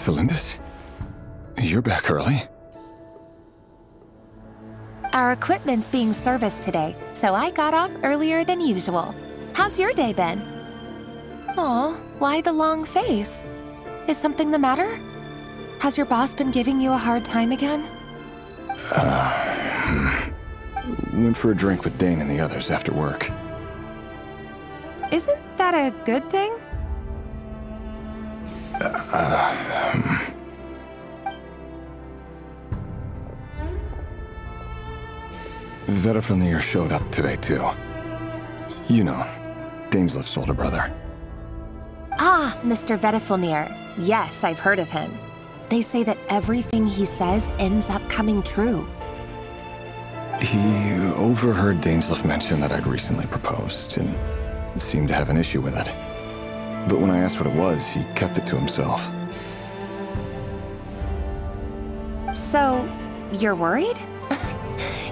Tholindis? You're back early? Our equipment's being serviced today, so I got off earlier than usual. How's your day been? Aw, why the long face? Is something the matter? Has your boss been giving you a hard time again? Went for a drink with Dane and the others after work. Isn't that a good thing? Rerir showed up today, too. You know, Dainsleif's older brother. Ah, Mr. Rerir. Yes, I've heard of him. They say that everything he says ends up coming true. He overheard Dainsleif mention that I'd recently proposed, and seemed to have an issue with it. But when I asked what it was, he kept it to himself. So, you're worried?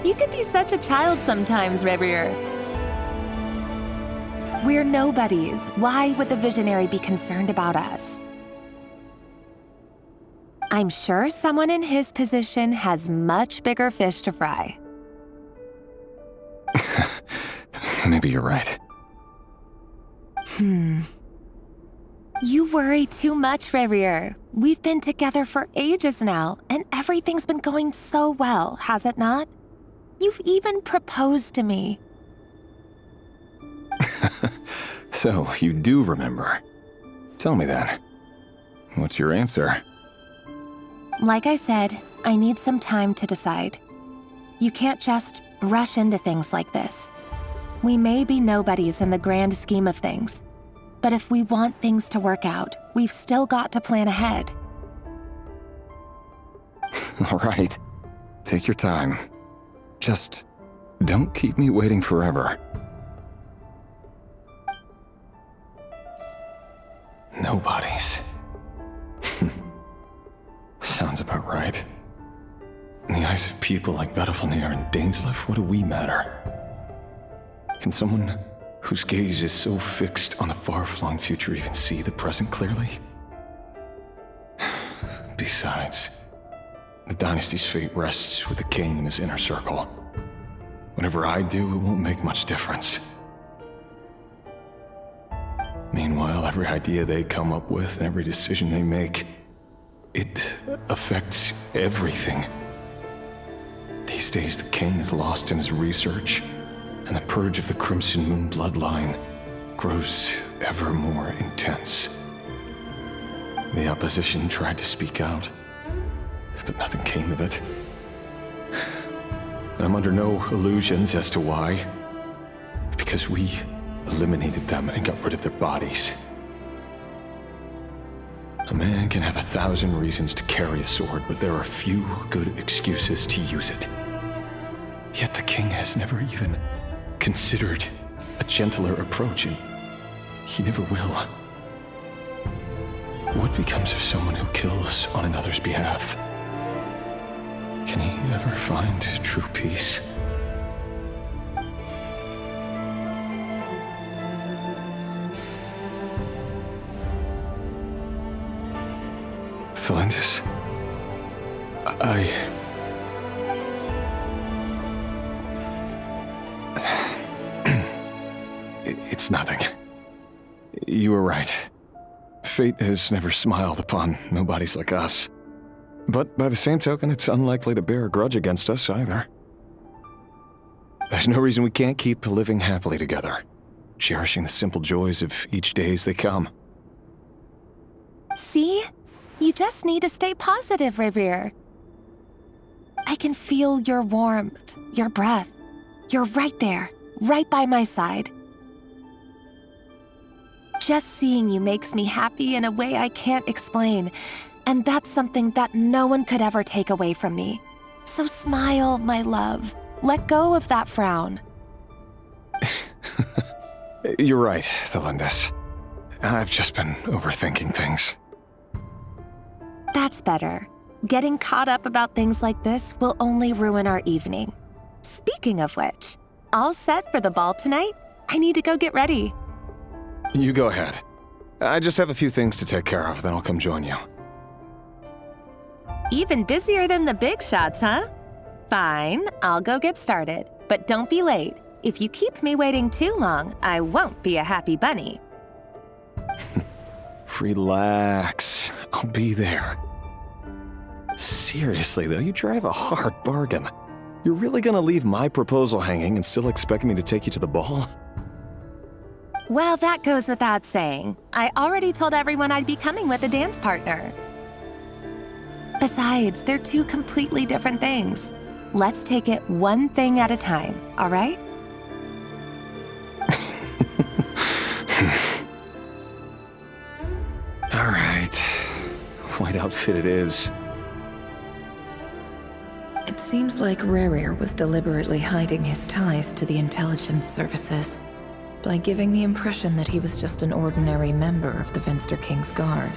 You can be such a child sometimes, Rerir. We're nobodies. Why would the visionary be concerned about us? I'm sure someone in his position has much bigger fish to fry. Maybe you're right. You worry too much, Rerir. We've been together for ages now, and everything's been going so well, has it not? You've even proposed to me. So, you do remember. Tell me then. What's your answer? Like I said, I need some time to decide. You can't just rush into things like this. We may be nobodies in the grand scheme of things, but if we want things to work out, we've still got to plan ahead. All right. Take your time. Just don't keep me waiting forever. Nobodies. Sounds about right. In the eyes of people like Rerir and Dainsleif, what do we matter? Can someone whose gaze is so fixed on a far-flung future even see the present clearly? Besides, the dynasty's fate rests with the king and his inner circle. Whatever I do, it won't make much difference. Meanwhile, every idea they come up with and every decision they make, it affects everything. These days, the king is lost in his research, and the purge of the Crimson Moon bloodline grows ever more intense. The opposition tried to speak out, but nothing came of it. And I'm under no illusions as to why. Because we eliminated them and got rid of their bodies. A man can have 1,000 reasons to carry a sword, but there are few good excuses to use it. Yet the king has never even considered a gentler approach, and he never will. What becomes of someone who kills on another's behalf? Can he ever find true peace? Tholindis, It's nothing. You were right. Fate has never smiled upon nobodies like us. But by the same token, it's unlikely to bear a grudge against us either. There's no reason we can't keep living happily together, cherishing the simple joys of each day as they come. See? You just need to stay positive, Rerir. I can feel your warmth, your breath. You're right there, right by my side. Just seeing you makes me happy in a way I can't explain, and that's something that no one could ever take away from me. So smile, my love. Let go of that frown. You're right, Tholindis. I've just been overthinking things. That's better. Getting caught up about things like this will only ruin our evening. Speaking of which, all set for the ball tonight? I need to go get ready. You go ahead. I just have a few things to take care of, then I'll come join you. Even busier than the big shots, huh? Fine, I'll go get started. But don't be late. If you keep me waiting too long, I won't be a happy bunny. Relax. I'll be there. Seriously, though, you drive a hard bargain. You're really gonna leave my proposal hanging and still expect me to take you to the ball? Well, that goes without saying. I already told everyone I'd be coming with a dance partner. Besides, they're two completely different things. Let's take it one thing at a time, all right? All right. White outfit it is. It seems like Rerir was deliberately hiding his ties to the intelligence services by giving the impression that he was just an ordinary member of the Venster King's Guard.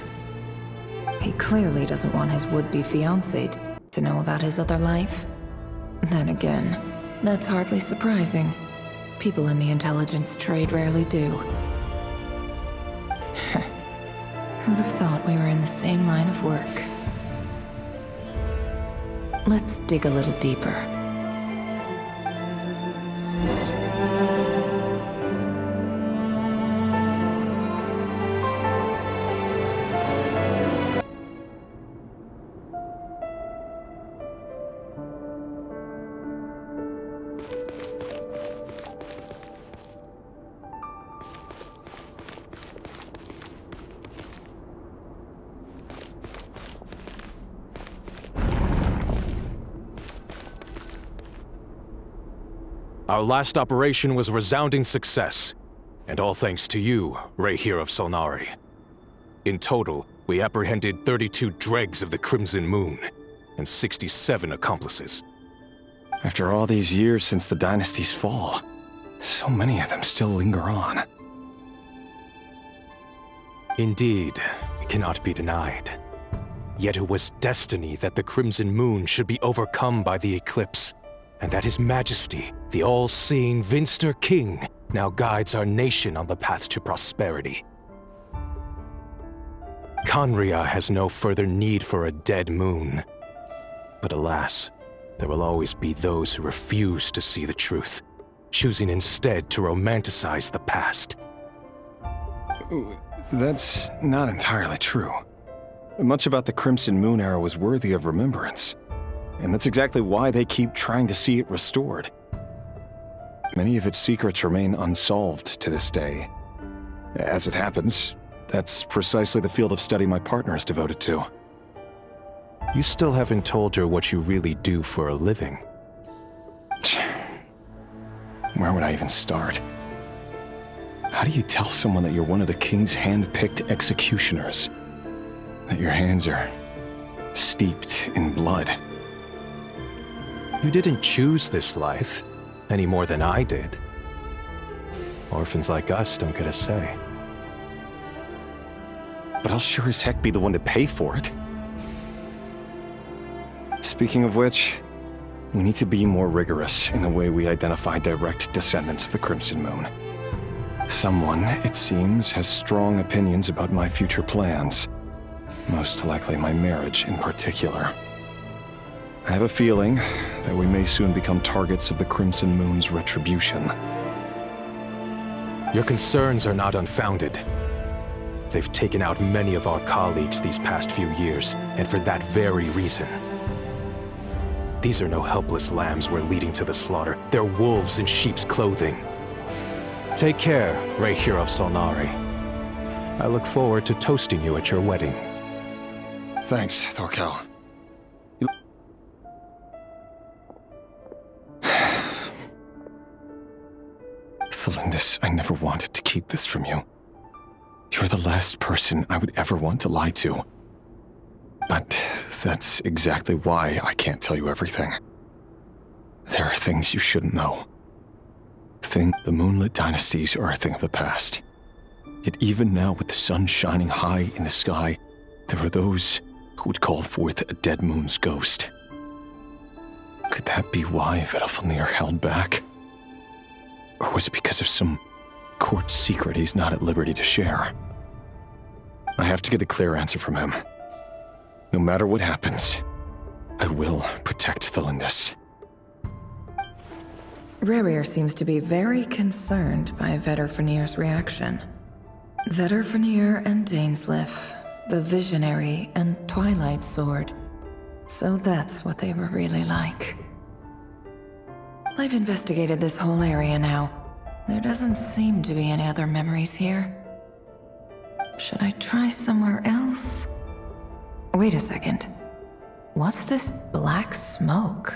He clearly doesn't want his would-be fiancée to know about his other life. Then again, that's hardly surprising. People in the intelligence trade rarely do. Who'd have thought we were in the same line of work? Let's dig a little deeper. Our last operation was a resounding success, and all thanks to you, Rerir of Solnari. In total, we apprehended 32 dregs of the Crimson Moon, and 67 accomplices. After all these years since the dynasty's fall, so many of them still linger on. Indeed, it cannot be denied. Yet it was destiny that the Crimson Moon should be overcome by the eclipse, and that His Majesty, the all-seeing Venster King, now guides our nation on the path to prosperity. Conria has no further need for a dead moon. But alas, there will always be those who refuse to see the truth, choosing instead to romanticize the past. That's not entirely true. Much about the Crimson Moon era was worthy of remembrance, and that's exactly why they keep trying to see it restored. Many of its secrets remain unsolved to this day. As it happens, that's precisely the field of study my partner is devoted to. You still haven't told her what you really do for a living. Where would I even start? How do you tell someone that you're one of the king's hand-picked executioners? That your hands are steeped in blood? You didn't choose this life, any more than I did. Orphans like us don't get a say. But I'll sure as heck be the one to pay for it. Speaking of which, we need to be more rigorous in the way we identify direct descendants of the Crimson Moon. Someone, it seems, has strong opinions about my future plans. Most likely my marriage in particular. I have a feeling that we may soon become targets of the Crimson Moon's retribution. Your concerns are not unfounded. They've taken out many of our colleagues these past few years, and for that very reason. These are no helpless lambs we're leading to the slaughter. They're wolves in sheep's clothing. Take care, Rerir of Solnari. I look forward to toasting you at your wedding. Thanks, Thorkel. Tholindis, I never wanted to keep this from you. You're the last person I would ever want to lie to. But that's exactly why I can't tell you everything. There are things you shouldn't know. The moonlit dynasties are a thing of the past. Yet even now, with the sun shining high in the sky, there are those who would call forth a dead moon's ghost. Could that be why Vedalfnir held back? Or was it because of some court secret he's not at liberty to share? I have to get a clear answer from him. No matter what happens, I will protect Tholindis. Rerir seems to be very concerned by Rerir's reaction. Rerir and Dainsleif, the Visionary and Twilight Sword. So that's what they were really like. I've investigated this whole area now. There doesn't seem to be any other memories here. Should I try somewhere else? Wait a second. What's this black smoke?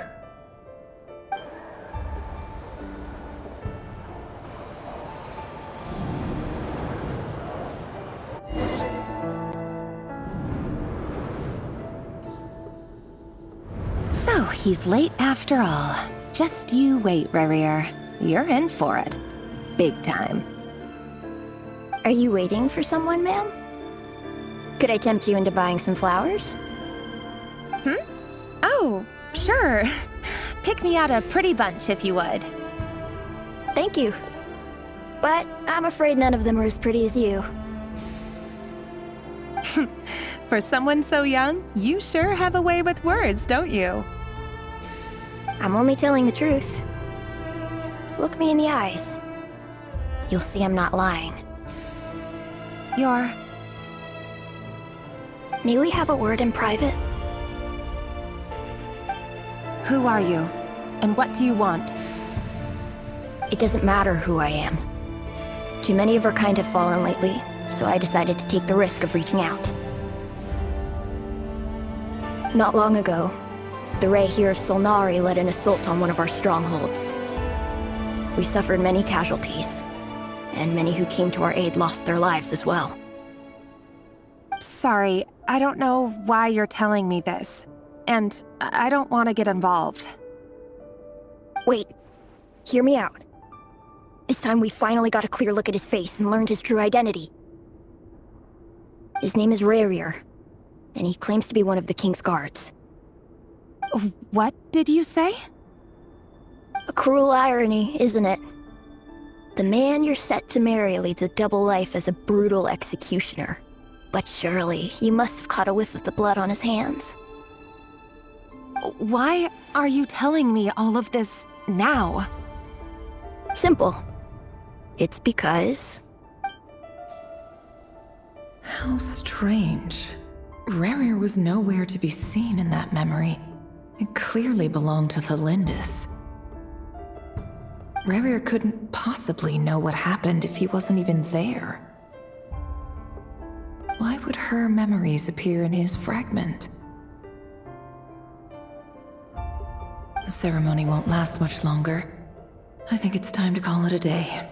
So, he's late after all. Just you wait, Rerir. You're in for it. Big time. Are you waiting for someone, ma'am? Could I tempt you into buying some flowers? Oh, sure. Pick me out a pretty bunch if you would. Thank you. But I'm afraid none of them are as pretty as you. For someone so young, you sure have a way with words, don't you? I'm only telling the truth. Look me in the eyes. You'll see I'm not lying. You're... May we have a word in private? Who are you? And what do you want? It doesn't matter who I am. Too many of our kind have fallen lately, so I decided to take the risk of reaching out. Not long ago, the Rerir of Solnari led an assault on one of our strongholds. We suffered many casualties, and many who came to our aid lost their lives as well. Sorry, I don't know why you're telling me this. And I don't want to get involved. Wait, hear me out. This time we finally got a clear look at his face and learned his true identity. His name is Rerir, and he claims to be one of the King's guards. What did you say? A cruel irony, isn't it? The man you're set to marry leads a double life as a brutal executioner. But surely, you must have caught a whiff of the blood on his hands. Why are you telling me all of this now? Simple. It's because... How strange. Rerir was nowhere to be seen in that memory. It clearly belonged to Tholindis. Rerir couldn't possibly know what happened if he wasn't even there. Why would her memories appear in his fragment? The ceremony won't last much longer. I think it's time to call it a day.